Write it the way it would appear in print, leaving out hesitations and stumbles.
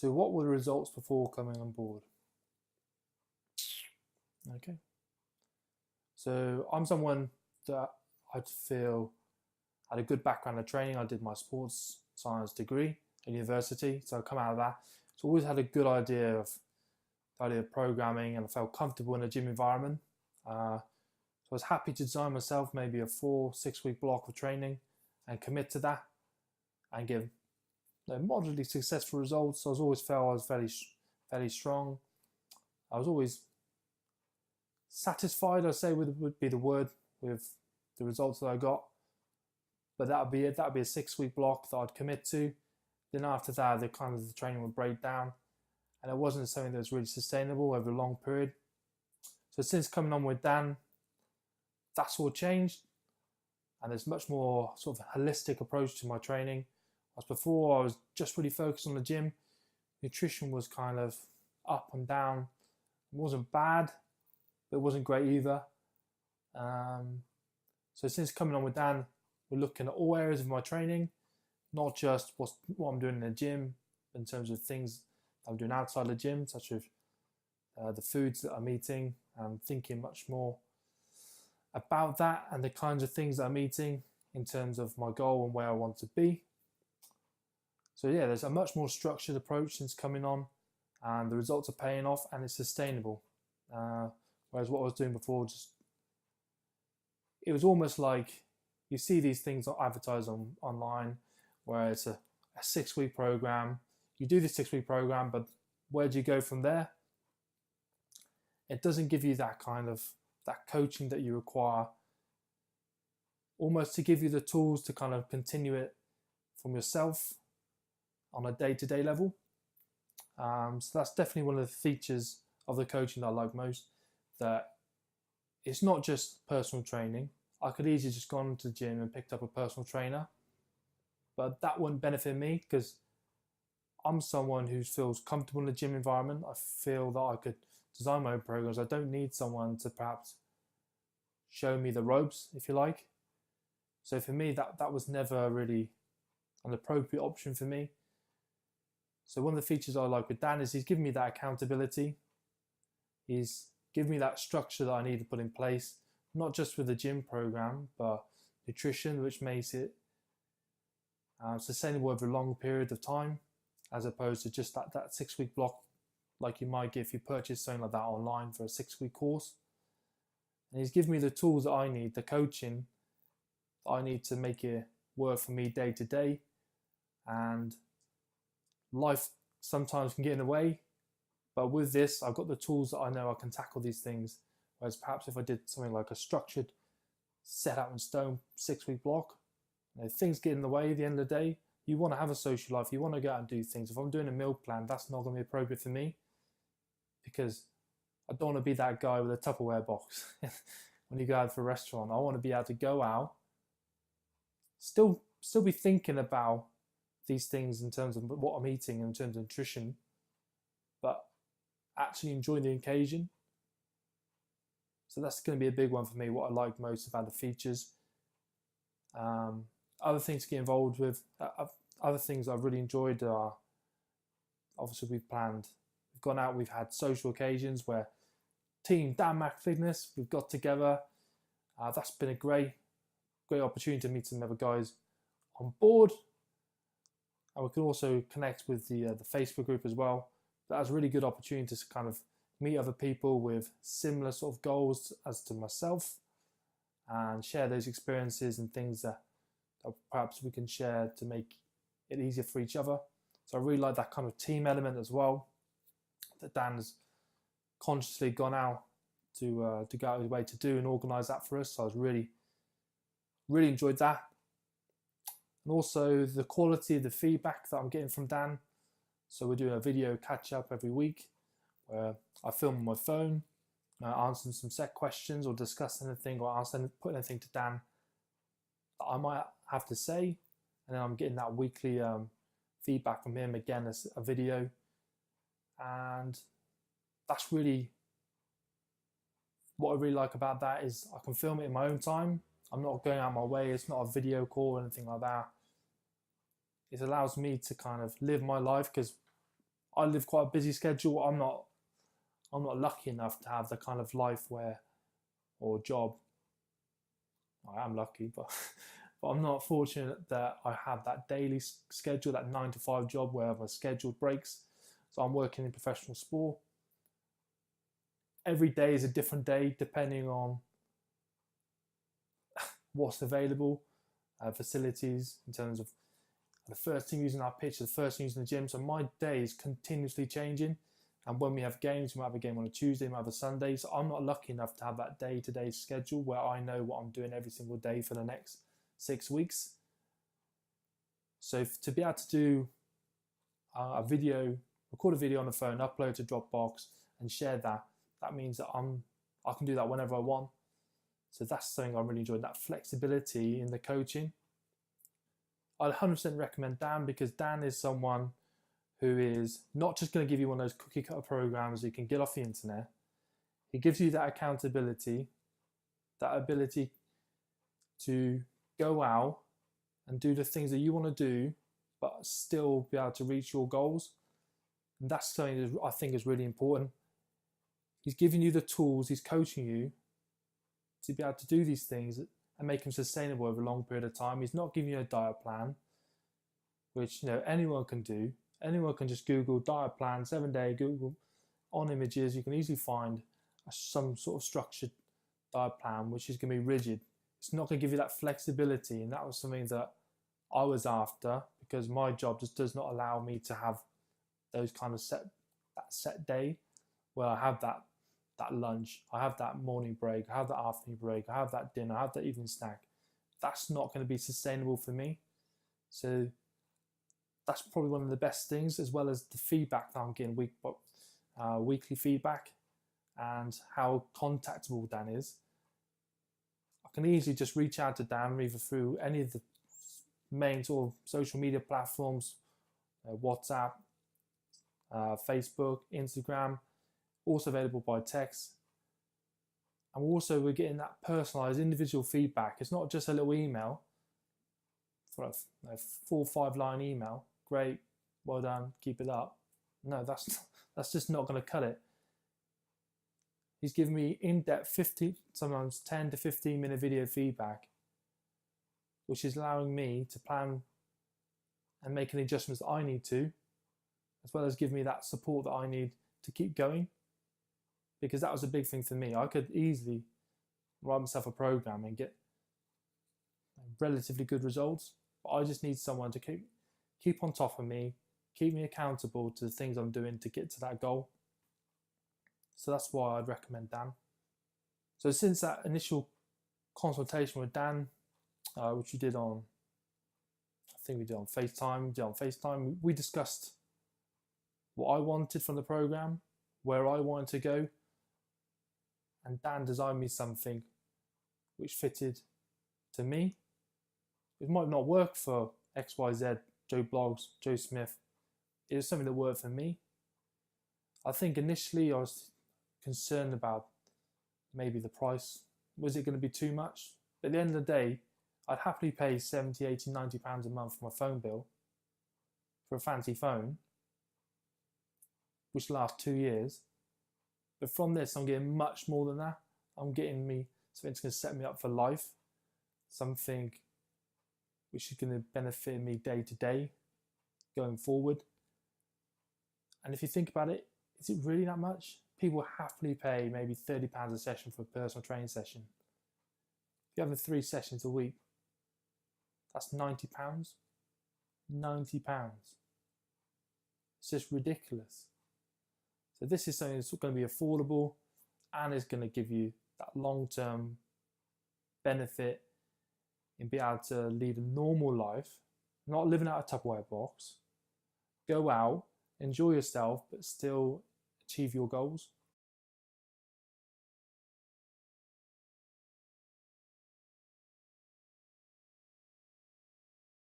So what were the results before coming on board? Okay. So I'm someone that I feel had a good background in training. I did my sports science degree at university, so I come out of that. So always had a good idea of programming, and I felt comfortable in a gym environment. So I was happy to design myself maybe a 4-6 week block of training and commit to that and give moderately successful results. I always felt I was fairly strong. I was always satisfied, I'd say would be the word, with the results that I got. But that would be it. That would be a 6 week block that I'd commit to. Then after that, the training would break down, and it wasn't something that was really sustainable over a long period. So since coming on with Dan, that's all changed, and there's much more sort of holistic approach to my training. As before, I was just really focused on the gym. Nutrition was kind of up and down. It wasn't bad, but it wasn't great either. So since coming on with Dan, we're looking at all areas of my training, not just what I'm doing in the gym, in terms of things I'm doing outside the gym, such as the foods that I'm eating. I'm thinking much more about that and the kinds of things that I'm eating in terms of my goal and where I want to be. So yeah, there's a much more structured approach since coming on, and the results are paying off, and it's sustainable. Whereas what I was doing before, it was almost like you see these things advertised online where it's a 6 week program. You do the 6 week program, but where do you go from there? It doesn't give you that coaching that you require, almost to give you the tools to kind of continue it from yourself on a day-to-day level. So that's definitely one of the features of the coaching that I like most, that it's not just personal training. I could easily just gone to the gym and picked up a personal trainer, but that wouldn't benefit me because I'm someone who feels comfortable in the gym environment. I feel that I could design my own programs. I don't need someone to perhaps show me the ropes, if you like. So for me, that was never really an appropriate option for me. So one of the features I like with Dan is he's given me that accountability. He's given me that structure that I need to put in place, not just with the gym program, but nutrition, which makes it sustainable over a long period of time, as opposed to just that 6 week block like you might get if you purchase something like that online for a 6 week course. And he's given me the tools that I need, the coaching that I need to make it work for me day to day. And life sometimes can get in the way, but with this, I've got the tools that I know I can tackle these things. Whereas perhaps if I did something like a structured, set out in stone 6 week block, things get in the way at the end of the day. You want to have a social life, you want to go out and do things. If I'm doing a meal plan, that's not going to be appropriate for me, because I don't want to be that guy with a Tupperware box when you go out for a restaurant. I want to be able to go out, still be thinking about these things in terms of what I'm eating, in terms of nutrition, but actually enjoy the occasion. So that's going to be a big one for me, what I like most about the features. Other things to get involved with, other things I've really enjoyed are, obviously we've gone out, we've had social occasions where team danmacfitness, we've got together. That's been a great opportunity to meet some other guys on board. And we can also connect with the Facebook group as well. That's a really good opportunity to kind of meet other people with similar sort of goals as to myself and share those experiences and things that perhaps we can share to make it easier for each other. So I really like that kind of team element as well, that Dan has consciously gone out to go out of his way to do and organise that for us. So I was really enjoyed that. And also the quality of the feedback that I'm getting from Dan. So we're doing a video catch up every week where I film on my phone, answering some set questions or discuss anything, or put anything to Dan that I might have to say. And then I'm getting that weekly feedback from him again as a video. And that's really what I really like about that, is I can film it in my own time. I'm not going out of my way. It's not a video call or anything like that. It allows me to kind of live my life, because I live quite a busy schedule. I'm not lucky enough to have the kind of life or job. I am lucky, but I'm not fortunate that I have that daily schedule, that 9 to 5 job where I have scheduled breaks. So I'm working in professional sport. Every day is a different day depending on what's available, facilities in terms of the first team using our pitch, the first team using the gym. So my day is continuously changing. And when we have games, we might have a game on a Tuesday, we might have a Sunday. So I'm not lucky enough to have that day-to-day schedule where I know what I'm doing every single day for the next 6 weeks. So to be able to do a video, record a video on the phone, upload to Dropbox and share that, that means that I can do that whenever I want. So that's something I'm really enjoying, that flexibility in the coaching. I'd 100% recommend Dan, because Dan is someone who is not just going to give you one of those cookie cutter programs you can get off the internet. He gives you that accountability, that ability to go out and do the things that you want to do, but still be able to reach your goals. And that's something that I think is really important. He's giving you the tools, he's coaching you to be able to do these things and make them sustainable over a long period of time. He's not giving you a diet plan, which anyone can do. Anyone can just Google diet plan, 7-day, Google on images. You can easily find some sort of structured diet plan, which is going to be rigid. It's not going to give you that flexibility. And that was something that I was after, because my job just does not allow me to have those kind of set day where I have that lunch, I have that morning break, I have that afternoon break, I have that dinner, I have that evening snack. That's not going to be sustainable for me. So that's probably one of the best things, as well as the feedback that I'm getting weekly feedback, and how contactable Dan is. I can easily just reach out to Dan either through any of the main sort of social media platforms, WhatsApp, Facebook, Instagram, also available by text. And also we're getting that personalized individual feedback. It's not just a little email, for a 4 or 5 line email. Great, well done, keep it up. No, that's just not going to cut it. He's giving me in-depth sometimes 10 to 15 minute video feedback, which is allowing me to plan and make any adjustments that I need to, as well as give me that support that I need to keep going. Because that was a big thing for me. I could easily write myself a program and get relatively good results, but I just need someone to keep on top of me, keep me accountable to the things I'm doing to get to that goal. So that's why I'd recommend Dan. So since that initial consultation with Dan, which we did on, I think we did on FaceTime, we discussed what I wanted from the program, where I wanted to go, and Dan designed me something which fitted to me. It might not work for XYZ, Joe Bloggs, Joe Smith. It was something that worked for me. I think initially I was concerned about maybe the price. Was it going to be too much? But at the end of the day, I'd happily pay 70, 80, 90 pounds a month for my phone bill for a fancy phone, which lasts 2 years. But from this, I'm getting much more than that. I'm getting me something that's going to set me up for life, something which is going to benefit me day to day going forward. And if you think about it, is it really that much? People happily pay maybe £30 a session for a personal training session. If you're having 3 sessions a week, that's £90. £90. It's just ridiculous. So this is something that's going to be affordable and is going to give you that long-term benefit in being able to lead a normal life, not living out a Tupperware box. Go out, enjoy yourself, but still achieve your goals.